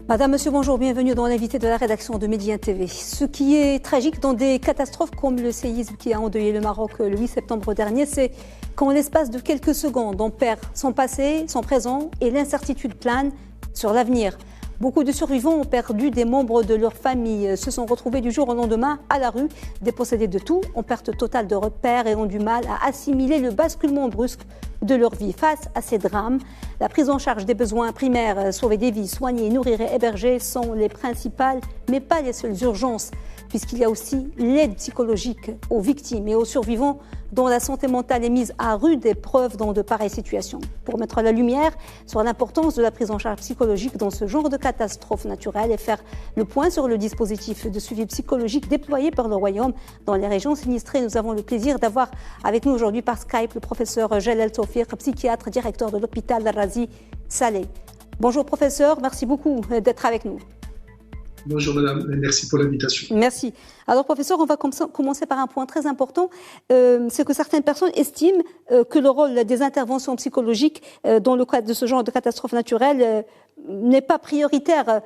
Madame, monsieur, bonjour, bienvenue dans l'invité de la rédaction de Médien TV. Ce qui est tragique dans des catastrophes comme le séisme qui a endeuillé le Maroc le 8 septembre dernier, c'est qu'en l'espace de quelques secondes, on perd son passé, son présent et l'incertitude plane sur l'avenir. Beaucoup de survivants ont perdu des membres de leur famille, se sont retrouvés du jour au lendemain à la rue, dépossédés de tout, en perte totale de repères et ont du mal à assimiler le basculement brusque de leur vie. Face à ces drames, la prise en charge des besoins primaires, sauver des vies, soigner, nourrir et héberger sont les principales, mais pas les seules urgences, puisqu'il y a aussi l'aide psychologique aux victimes et aux survivants dont la santé mentale est mise à rude épreuve dans de pareilles situations. Pour mettre la lumière sur l'importance de la prise en charge psychologique dans ce genre de catastrophe naturelle et faire le point sur le dispositif de suivi psychologique déployé par le Royaume dans les régions sinistrées, nous avons le plaisir d'avoir avec nous aujourd'hui par Skype le professeur Jalal Tawfiq, psychiatre, directeur de l'hôpital Razi Saleh. Bonjour professeur, merci beaucoup d'être avec nous. Bonjour madame, merci pour l'invitation. Merci. Alors professeur, on va commencer par un point très important, c'est que certaines personnes estiment que le rôle des interventions psychologiques dans le cadre de ce genre de catastrophe naturelle n'est pas prioritaire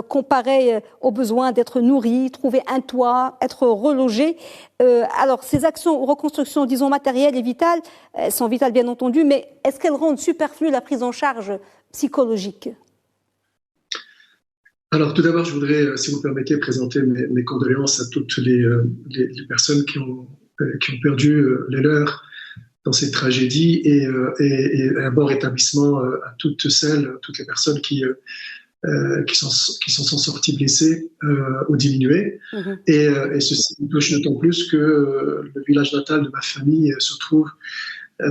comparé aux besoins d'être nourri, trouver un toit, être relogé. Alors ces actions ou reconstructions, disons matérielles et vitales, elles sont vitales bien entendu, mais est-ce qu'elles rendent superflue la prise en charge psychologique ? Alors tout d'abord, je voudrais, si vous le permettez, présenter mes condoléances à toutes les personnes qui ont perdu les leurs dans cette tragédie et un bon rétablissement à toutes les personnes qui sont sorties blessées ou diminuées. Et ceci me touche d'autant plus que le village natal de ma famille se trouve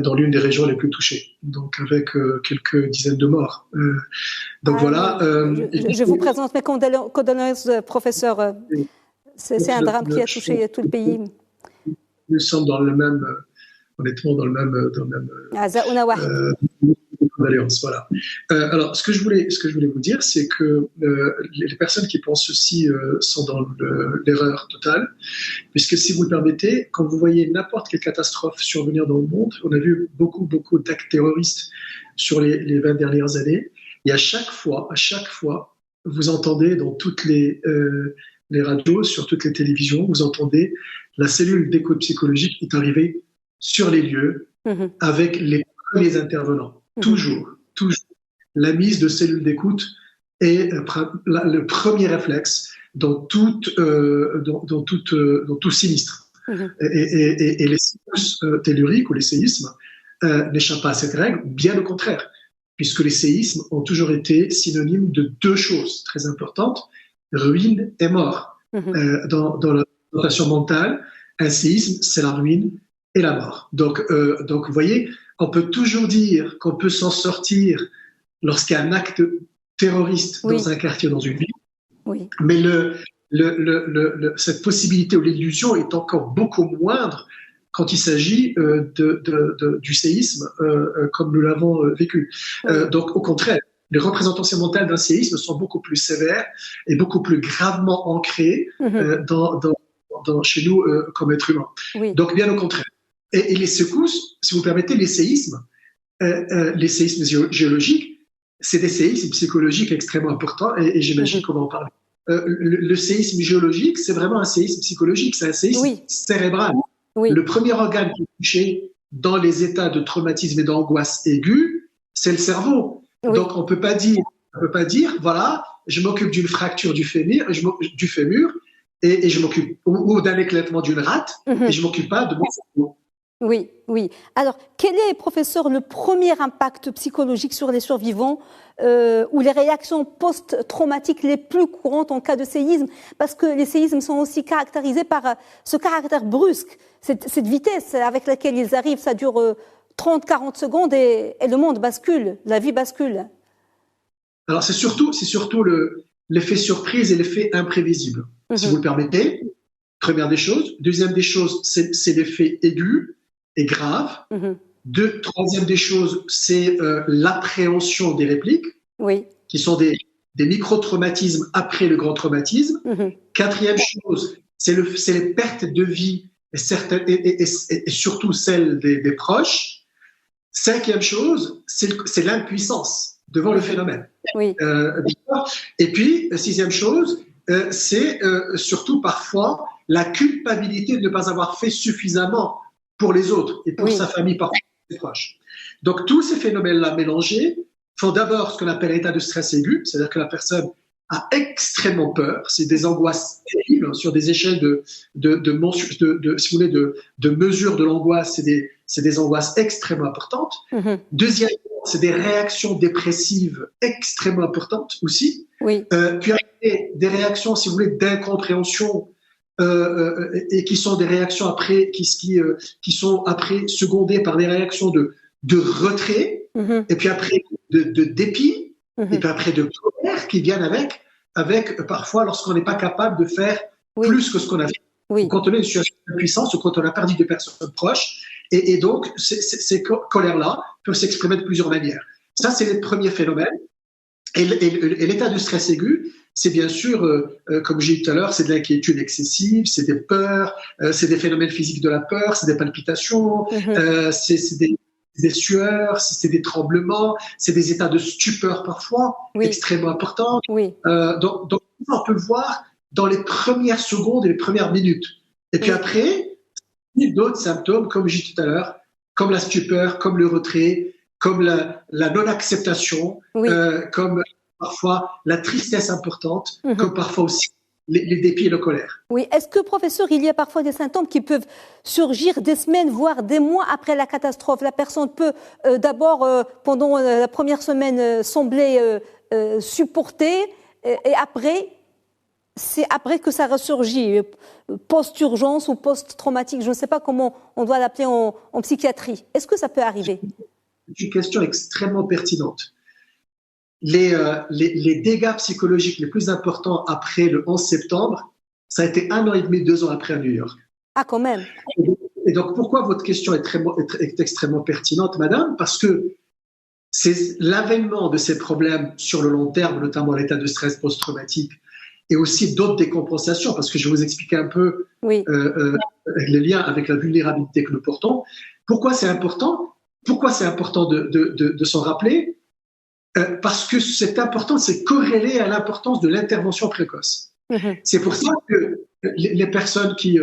dans l'une des régions les plus touchées, donc avec quelques dizaines de morts. Voilà. Je vous présente mes condoléances, professeur. C'est un drame qui a touché tout le pays. Nous sommes dans le même, honnêtement, dans le même condoléances, voilà. Alors, ce que je voulais vous dire, c'est que les personnes qui pensent ceci sont dans l'erreur totale, puisque si vous le permettez, quand vous voyez n'importe quelle catastrophe survenir dans le monde, on a vu beaucoup d'actes terroristes sur les 20 dernières années, et à chaque fois, vous entendez dans toutes les radios, sur toutes les télévisions, vous entendez la cellule d'écoute psychologique est arrivée sur les lieux avec les premiers intervenants. Toujours. La mise de cellules d'écoute est le premier réflexe dans tout sinistre. Et les secousses telluriques ou les séismes n'échappent pas à cette règle, bien au contraire, puisque les séismes ont toujours été synonymes de deux choses très importantes, ruine et mort. Dans la notation mentale, un séisme, c'est la ruine et la mort. Donc vous voyez, on peut toujours dire qu'on peut s'en sortir lorsqu'il y a un acte terroriste dans un quartier, dans une ville, mais cette possibilité ou l'illusion est encore beaucoup moindre quand il s'agit du séisme comme nous l'avons vécu. Donc au contraire, les représentations mentales d'un séisme sont beaucoup plus sévères et beaucoup plus gravement ancrées chez nous comme êtres humains. Donc bien au contraire. Et les secousses, si vous permettez, les séismes géologiques, c'est des séismes psychologiques extrêmement importants et j'imagine qu'on va en parler. Le séisme géologique, c'est vraiment un séisme psychologique, c'est un séisme cérébral. Le premier organe qui est touché dans les états de traumatisme et d'angoisse aiguë, c'est le cerveau. Donc on peut pas dire, voilà, je m'occupe d'une fracture du fémur et je m'occupe ou d'un éclatement d'une rate et je m'occupe pas de mon cerveau. Oui. Alors, quel est, professeur, le premier impact psychologique sur les survivants ou les réactions post-traumatiques les plus courantes en cas de séisme? Parce que les séismes sont aussi caractérisés par ce caractère brusque, cette vitesse avec laquelle ils arrivent, ça dure 30-40 secondes et le monde bascule, la vie bascule. Alors, c'est surtout l'effet surprise et l'effet imprévisible, si vous le permettez. Première des choses. Deuxième des choses, c'est l'effet aigu et grave. Troisième des choses, c'est l'appréhension des répliques, qui sont des micro-traumatismes après le grand traumatisme. Quatrième chose, c'est les pertes de vie et surtout celles des proches. Cinquième chose, c'est l'impuissance. devant le phénomène. Oui. Et puis, sixième chose, c'est surtout parfois la culpabilité de ne pas avoir fait suffisamment pour les autres et pour sa famille, parfois ses proches. Donc, tous ces phénomènes-là mélangés font d'abord ce qu'on appelle l'état de stress aigu, c'est-à-dire que la personne a extrêmement peur. C'est des angoisses terribles sur des échelles si vous voulez, de mesure de l'angoisse. C'est des angoisses extrêmement importantes. Deuxièmement, c'est des réactions dépressives extrêmement importantes aussi. Oui. Puis après, des réactions, si vous voulez, d'incompréhension et qui sont des réactions après, qui sont après secondées par des réactions de retrait, et puis après de dépit, et puis après de colère qui viennent avec parfois lorsqu'on n'est pas capable de faire plus que ce qu'on a fait. Oui. Quand on est dans une situation d'impuissance ou quand on a perdu des personnes proches. Et donc, ces colères-là peuvent s'exprimer de plusieurs manières. Ça, c'est les premiers phénomènes. Et l'état de stress aigu, c'est bien sûr, comme j'ai dit tout à l'heure, c'est de l'inquiétude excessive, c'est des peurs, c'est des phénomènes physiques de la peur, c'est des palpitations, c'est des sueurs, c'est des tremblements, c'est des états de stupeur parfois, extrêmement importants. Oui. Donc, on peut le voir dans les premières secondes et les premières minutes. Et puis après, il y a d'autres symptômes, comme j'ai dit tout à l'heure, comme la stupeur, comme le retrait, comme la non-acceptation, comme parfois la tristesse importante, comme parfois aussi les dépits et la colère. Oui. Est-ce que, professeur, il y a parfois des symptômes qui peuvent surgir des semaines, voire des mois après la catastrophe? La personne peut d'abord, pendant la première semaine, sembler supporter, et après, c'est après que ça ressurgit, post-urgence ou post-traumatique. Je ne sais pas comment on doit l'appeler en psychiatrie. Est-ce que ça peut arriver? C'est une question extrêmement pertinente. Les dégâts psychologiques les plus importants après le 11 septembre, ça a été 1 an et demi, 2 ans après à New York. Ah, quand même. Et donc, pourquoi votre question est extrêmement pertinente, madame? Parce que c'est l'avènement de ces problèmes sur le long terme, notamment l'état de stress post-traumatique, et aussi d'autres décompensations, parce que je vais vous expliquer un peu les liens avec la vulnérabilité que nous portons. Pourquoi c'est important? Pourquoi c'est important de s'en rappeler? Parce que c'est important, c'est corrélé à l'importance de l'intervention précoce. C'est pour ça que les personnes qui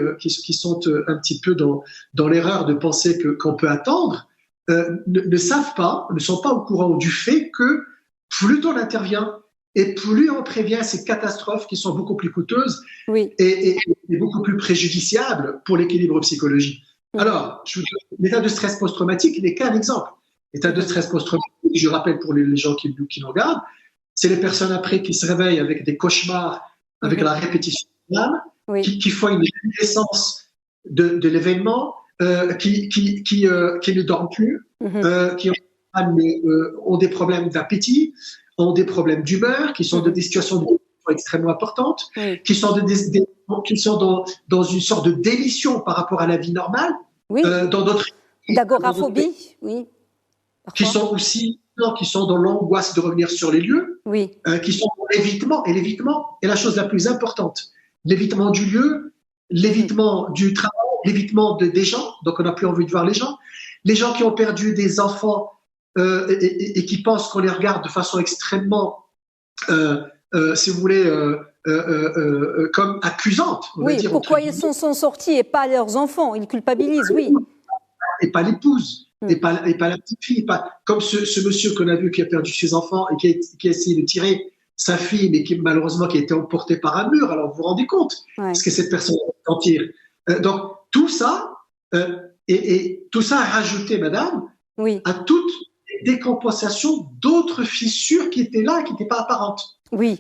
sont un petit peu dans l'erreur de penser qu'on peut attendre ne savent pas, ne sont pas au courant du fait que plus on intervient et plus on prévient ces catastrophes qui sont beaucoup plus coûteuses et beaucoup plus préjudiciables pour l'équilibre psychologique. Alors, l'état de stress post-traumatique n'est qu'un exemple. L'état de stress post-traumatique, je rappelle pour les gens qui nous regardent, c'est les personnes après qui se réveillent avec des cauchemars, avec la répétition de l'âme, qui font une naissance de l'événement, qui ne dorment plus, qui ont des problèmes d'appétit, ont des problèmes d'humeur, qui sont des situations extrêmement importantes, qui sont dans une sorte de démission par rapport à la vie normale, dans d'autres d'agoraphobie, qui sont aussi dans l'angoisse de revenir sur les lieux, qui sont dans l'évitement. Et l'évitement est la chose la plus importante. L'évitement du lieu, l'évitement du travail, l'évitement des gens, donc on n'a plus envie de voir les gens qui ont perdu des enfants et qui pensent qu'on les regarde de façon extrêmement, si vous voulez, comme accusante. Dire, pourquoi ils sont sortis et pas leurs enfants? Ils culpabilisent, Et pas l'épouse. Et pas la petite fille, comme ce monsieur qu'on a vu qui a perdu ses enfants et qui a essayé de tirer sa fille, mais qui malheureusement qui a été emportée par un mur. Alors vous vous rendez compte ce que cette personne a en tire. Donc tout ça et tout ça a rajouté, madame, à toute décompensation d'autres fissures qui étaient là, qui n'étaient pas apparentes.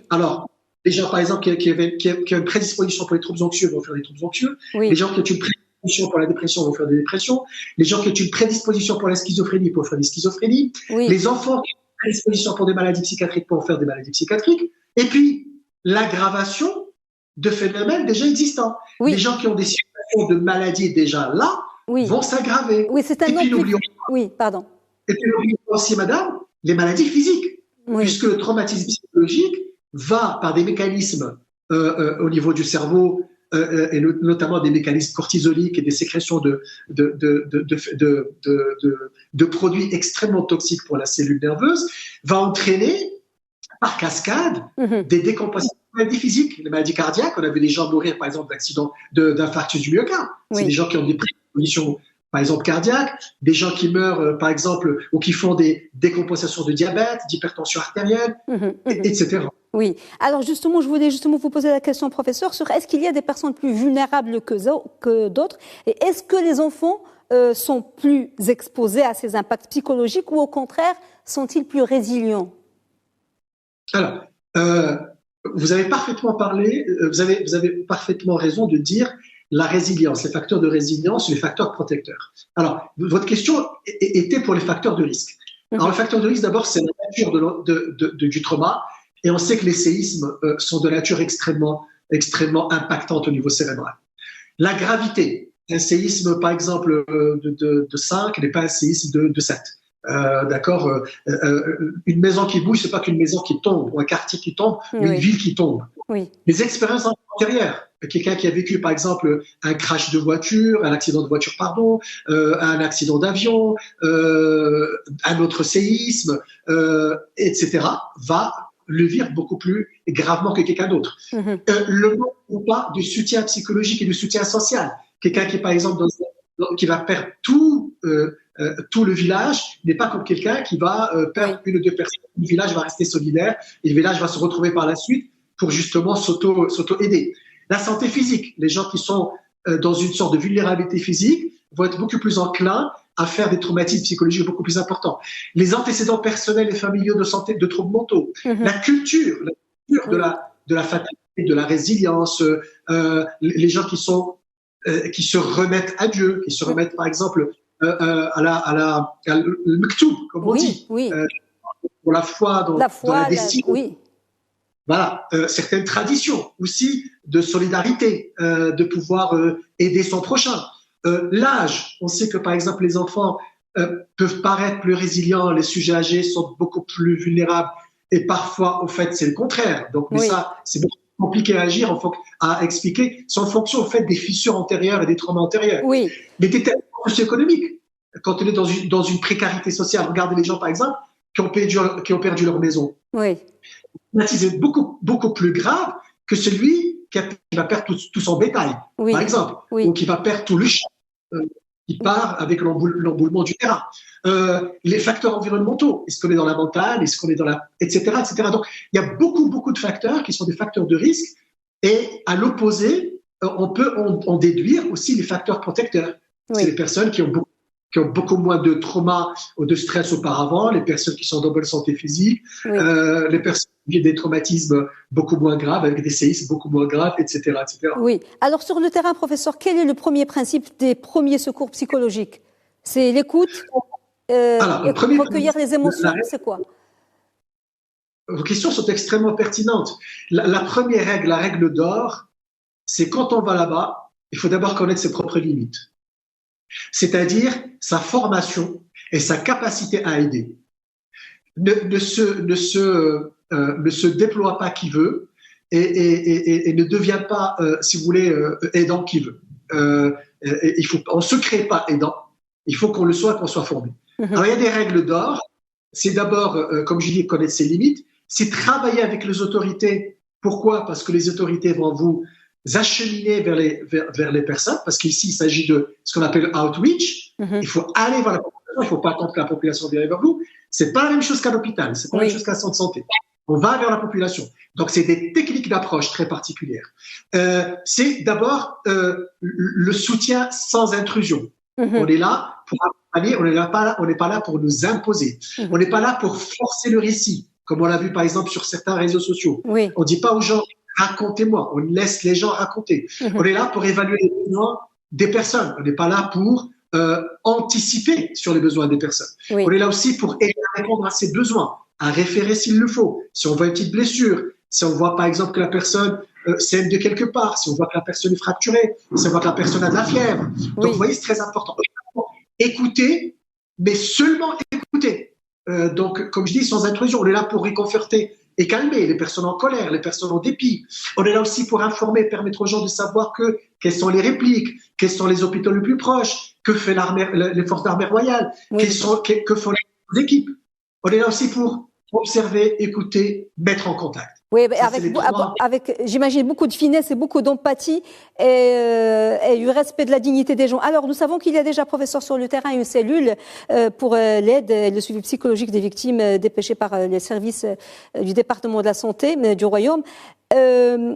Alors les gens par exemple qui ont une prédisposition pour les troubles anxieux vont faire des troubles anxieux. Les gens qui ont une prédisposition pour la dépression vont faire des dépressions. Les gens qui ont une prédisposition pour la schizophrénie peuvent faire des schizophrénies. Les enfants qui ont une prédisposition pour des maladies psychiatriques peuvent faire des maladies psychiatriques. Et puis, l'aggravation de phénomènes déjà existants. Les gens qui ont des situations de maladies déjà là vont s'aggraver. C'est un Et puis, pardon. Et puis, n'oublions pas aussi, madame, les maladies physiques. Puisque le traumatisme psychologique va par des mécanismes au niveau du cerveau et notamment des mécanismes cortisoliques et des sécrétions de produits extrêmement toxiques pour la cellule nerveuse, va entraîner par cascade des décompensations de maladies physiques, les maladies cardiaques. On a vu des gens mourir, par exemple, d'accidents, d'infarctus du myocarde. C'est des gens qui ont des prédispositions, par exemple, cardiaques, des gens qui meurent, par exemple, ou qui font des décompensations de diabète, d'hypertension artérielle, etc. Oui. Alors justement, je voulais justement vous poser la question, professeur, sur est-ce qu'il y a des personnes plus vulnérables que d'autres, et est-ce que les enfants sont plus exposés à ces impacts psychologiques, ou au contraire, sont-ils plus résilients? Alors, vous avez parfaitement parlé, vous avez parfaitement raison de dire la résilience, les facteurs de résilience, les facteurs protecteurs. Alors, votre question était pour les facteurs de risque. Alors, le facteur de risque, d'abord, c'est la nature du trauma, et on sait que les séismes sont de nature extrêmement impactante au niveau cérébral. La gravité, un séisme, par exemple, de 5 n'est pas un séisme de 7. D'accord, une maison qui bouge, c'est pas qu'une maison qui tombe, ou un quartier qui tombe, ou une ville qui tombe. Les expériences antérieures, quelqu'un qui a vécu, par exemple, un crash de voiture, un accident de voiture, pardon, un accident d'avion, un autre séisme, etc., va le vivre beaucoup plus gravement que quelqu'un d'autre. Le manque ou pas de soutien psychologique et de soutien social. Quelqu'un qui est, par exemple, qui va perdre tout le village n'est pas comme quelqu'un qui va perdre une ou deux personnes. Le village va rester solidaire et le village va se retrouver par la suite pour justement s'auto-aider. La santé physique, les gens qui sont dans une sorte de vulnérabilité physique vont être beaucoup plus enclins à faire des traumatismes psychologiques beaucoup plus importants. Les antécédents personnels et familiaux de santé, de troubles mentaux, la culture de la fatigue, de la résilience, les gens qui se remettent à Dieu, qui se remettent par exemple le mektoub, comme on dit, pour la foi dans la destinée. Voilà, certaines traditions aussi de solidarité, de pouvoir aider son prochain. L'âge, on sait que par exemple les enfants peuvent paraître plus résilients, les sujets âgés sont beaucoup plus vulnérables, et parfois, au fait, c'est le contraire. Donc, mais ça, c'est beaucoup plus compliqué à agir, à expliquer. C'est en fonction, au fait, des fissures antérieures et des traumas antérieurs. Les déterminants socio-économiques, quand on est dans une précarité sociale, regardez les gens, par exemple, qui ont perdu leur maison. C'est beaucoup, beaucoup plus grave que celui qui va perdre tout son bétail, par exemple, ou qui va perdre tout le champ, qui part avec l'emboulement du terrain. Les facteurs environnementaux, est-ce qu'on est dans la montagne, est-ce qu'on est dans etc., etc. Donc, il y a beaucoup, beaucoup de facteurs qui sont des facteurs de risque, et à l'opposé, on peut en déduire aussi les facteurs protecteurs. C'est les personnes qui ont beaucoup moins de trauma ou de stress auparavant, les personnes qui sont en bonne santé physique, les personnes qui vivent des traumatismes beaucoup moins graves, avec des séismes beaucoup moins graves, etc., etc. Oui. Alors, sur le terrain, professeur, quel est le premier principe des premiers secours psychologiques? C'est l'écoute, recueillir les émotions, c'est quoi? Vos questions sont extrêmement pertinentes. La première règle, la règle d'or, c'est quand on va là-bas, il faut d'abord connaître ses propres limites. C'est-à-dire sa formation et sa capacité à aider. Ne se déploie pas qui veut et ne devient pas, si vous voulez, aidant qui veut. On ne se crée pas aidant, il faut qu'on le soit, qu'on soit formé. Alors il y a des règles d'or. C'est d'abord, comme je dis, connaître ses limites. C'est travailler avec les autorités. Pourquoi? Parce que les autorités vont vous acheminer vers les personnes, parce qu'ici, il s'agit de ce qu'on appelle outreach. Il faut aller vers la population, il ne faut pas attendre que la population vienne vers vous. C'est pas la même chose qu'à l'hôpital, c'est pas la même chose qu'à un centre de santé. On va vers la population. Donc, c'est des techniques d'approche très particulières. C'est d'abord le soutien sans intrusion. On est là pour accompagner, on n'est pas là pour nous imposer. On n'est pas là pour forcer le récit, comme on l'a vu par exemple sur certains réseaux sociaux. On dit pas aux gens racontez-moi, on laisse les gens raconter. On est là pour évaluer les besoins des personnes. On n'est pas là pour anticiper sur les besoins des personnes. On est là aussi pour aider à répondre à ces besoins, à référer s'il le faut. Si on voit une petite blessure, si on voit par exemple que la personne saigne de quelque part, si on voit que la personne est fracturée, si on voit que la personne a de la fièvre. Donc vous voyez, c'est très important. Écouter, mais seulement écouter. Donc, comme je dis, sans intrusion, on est là pour réconforter et calmer les personnes en colère, les personnes en dépit. On est là aussi pour informer, permettre aux gens de savoir quelles sont les répliques, quels sont les hôpitaux les plus proches, que fait les forces d'armée royales, que font les équipes. On est là aussi pour observer, écouter, mettre en contact. Oui, avec j'imagine, beaucoup de finesse et beaucoup d'empathie et du respect de la dignité des gens. Alors, nous savons qu'il y a déjà, professeur, sur le terrain, une cellule pour l'aide et le suivi psychologique des victimes dépêchées par les services du département de la santé du Royaume. Il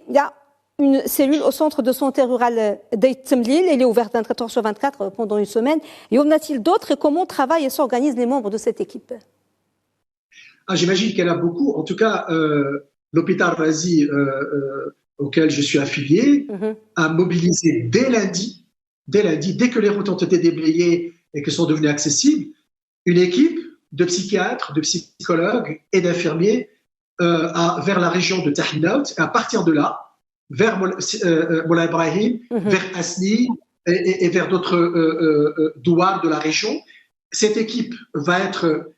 y a une cellule au centre de santé rural d'Ayt-Temlil. Elle est ouverte 24h/24 pendant une semaine. Y en a-t-il d'autres et comment travaillent et s'organisent les membres de cette équipe? J'imagine qu'il y en a beaucoup. En tout cas, l'hôpital Razi, auquel je suis affilié, a mobilisé dès lundi, dès que les routes ont été déblayées et que sont devenues accessibles, une équipe de psychiatres, de psychologues et d'infirmiers vers la région de Tahinaout. Et à partir de là, vers Moulay Ibrahim, vers Asni et vers d'autres douanes de la région. Cette équipe va être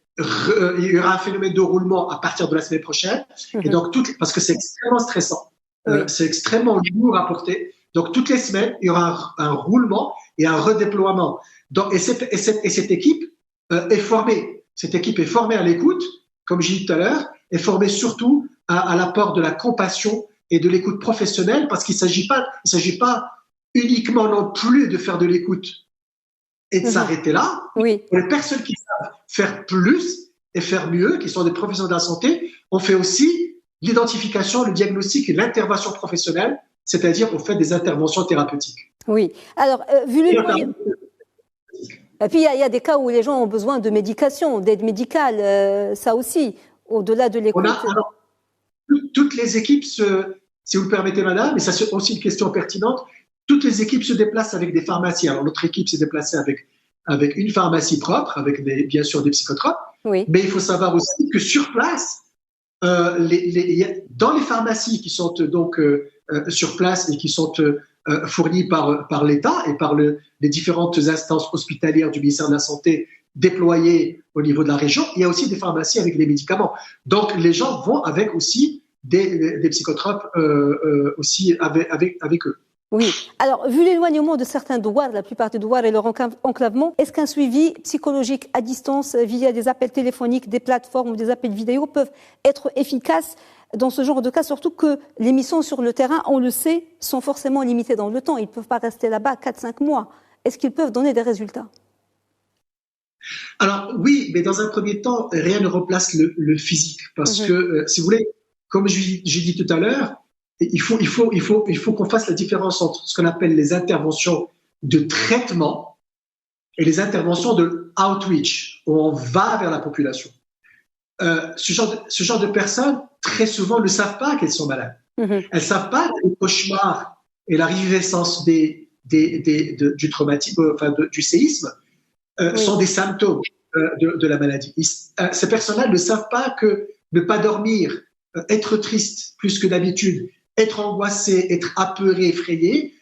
il y aura un phénomène de roulement à partir de la semaine prochaine. Et donc, parce que c'est extrêmement stressant, c'est extrêmement lourd à porter. Donc, toutes les semaines, il y aura un roulement et un redéploiement. Donc, et cette équipe est formée. Cette équipe est formée à l'écoute, comme j'ai dit tout à l'heure, est formée surtout à l'apport de la compassion et de l'écoute professionnelle, parce qu'il s'agit pas uniquement non plus de faire de l'écoute et de s'arrêter là. Pour les personnes qui savent faire plus et faire mieux, qui sont des professionnels de la santé, on fait aussi l'identification, le diagnostic et l'intervention professionnelle, c'est-à-dire on fait des interventions thérapeutiques. Oui. Alors, vu les moyens... Et puis, il y a des cas où les gens ont besoin de médication, d'aide médicale, ça aussi, au-delà de l'écoute. Toutes les équipes, si vous le permettez, madame, et ça c'est aussi une question pertinente, toutes les équipes se déplacent avec des pharmacies. Alors, notre équipe s'est déplacée avec une pharmacie propre, avec bien sûr des psychotropes. Mais il faut savoir aussi que sur place, dans les pharmacies qui sont donc sur place et qui sont fournies par l'État et par les différentes instances hospitalières du ministère de la Santé déployées au niveau de la région, il y a aussi des pharmacies avec des médicaments. Donc, les gens vont avec aussi des psychotropes aussi avec eux. Oui. Alors, vu l'éloignement de certains douars, la plupart des douars et leur enclavement, est-ce qu'un suivi psychologique à distance via des appels téléphoniques, des plateformes ou des appels vidéo peuvent être efficaces dans ce genre de cas, surtout que les missions sur le terrain, on le sait, sont forcément limitées dans le temps. Ils ne peuvent pas rester là-bas 4-5 mois. Est-ce qu'ils peuvent donner des résultats? Alors oui, mais dans un premier temps, rien ne remplace le physique. Parce que, si vous voulez, comme j'ai dit tout à l'heure, il faut qu'on fasse la différence entre ce qu'on appelle les interventions de traitement et les interventions de outreach, où on va vers la population. Ce genre de personnes, très souvent, ne savent pas qu'elles sont malades. Elles ne savent pas que le cauchemar et la réviviscence du traumatisme, du séisme, sont des symptômes de la maladie. Ces personnes-là ne savent pas que ne pas dormir, être triste plus que d'habitude, être angoissé, être apeuré, effrayé,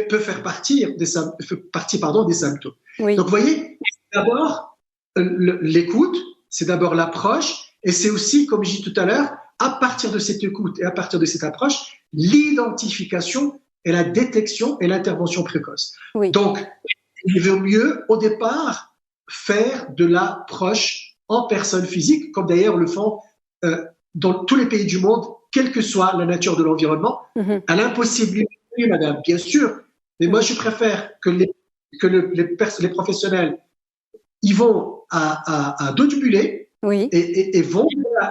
peut faire partie des symptômes. Donc, vous voyez, c'est d'abord l'écoute, c'est d'abord l'approche, et c'est aussi, comme j'ai dit tout à l'heure, à partir de cette écoute et à partir de cette approche, l'identification et la détection et l'intervention précoce. Donc, il vaut mieux, au départ, faire de l'approche en personne physique, comme d'ailleurs le font dans tous les pays du monde, quelle que soit la nature de l'environnement, à l'impossibilité, madame, bien sûr. Mais moi, je préfère que les professionnels, ils vont à dos du mulet et vont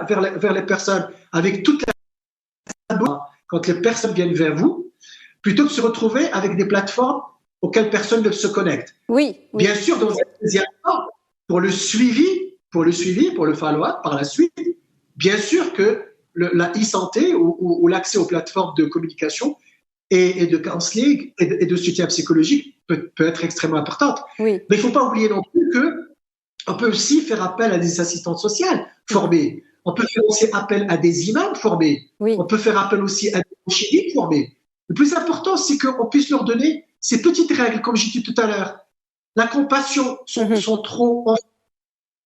vers les personnes avec toute la quand les personnes viennent vers vous, plutôt que de se retrouver avec des plateformes auxquelles personne ne se connecte. Bien sûr, dans un deuxième temps, pour le suivi, pour le follow-up par la suite, bien sûr que la e-santé ou l'accès aux plateformes de communication et de counseling et de soutien psychologique peut être extrêmement importante. Mais il ne faut pas oublier non plus qu'on peut aussi faire appel à des assistantes sociales formées. On peut faire aussi appel à des imams formés. On peut faire appel aussi à des mouchidis formés. Le plus important, c'est qu'on puisse leur donner ces petites règles, comme j'ai dit tout à l'heure. La compassion sont trop...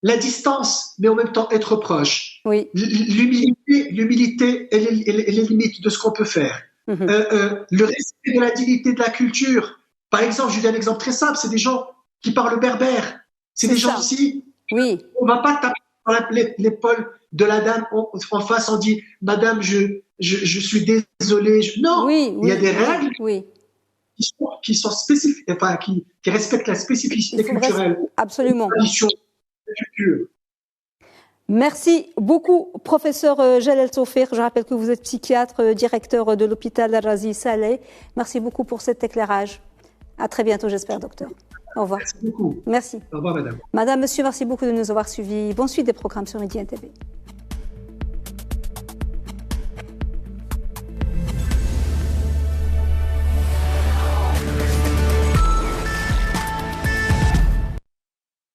la distance, mais en même temps être proche. Oui. L'humilité et les limites de ce qu'on peut faire. Le respect de la dignité de la culture. Par exemple, je vous donne un exemple très simple, c'est des gens qui parlent berbère. C'est des gens aussi. Oui. On va pas taper sur l'épaule de la dame en face, on dit « Madame, je suis désolé. » Non, il y a des règles qui sont spécifiques, enfin, qui respectent la spécificité culturelle. Absolument. Tradition, culture. Merci beaucoup, professeur Jalel Tofir. Je rappelle que vous êtes psychiatre, directeur de l'hôpital Razi Saleh. Merci beaucoup pour cet éclairage. À très bientôt, j'espère, docteur. Au revoir. Merci beaucoup. Merci. Au revoir, madame. Madame, monsieur, merci beaucoup de nous avoir suivis. Bonne suite des programmes sur Média TV.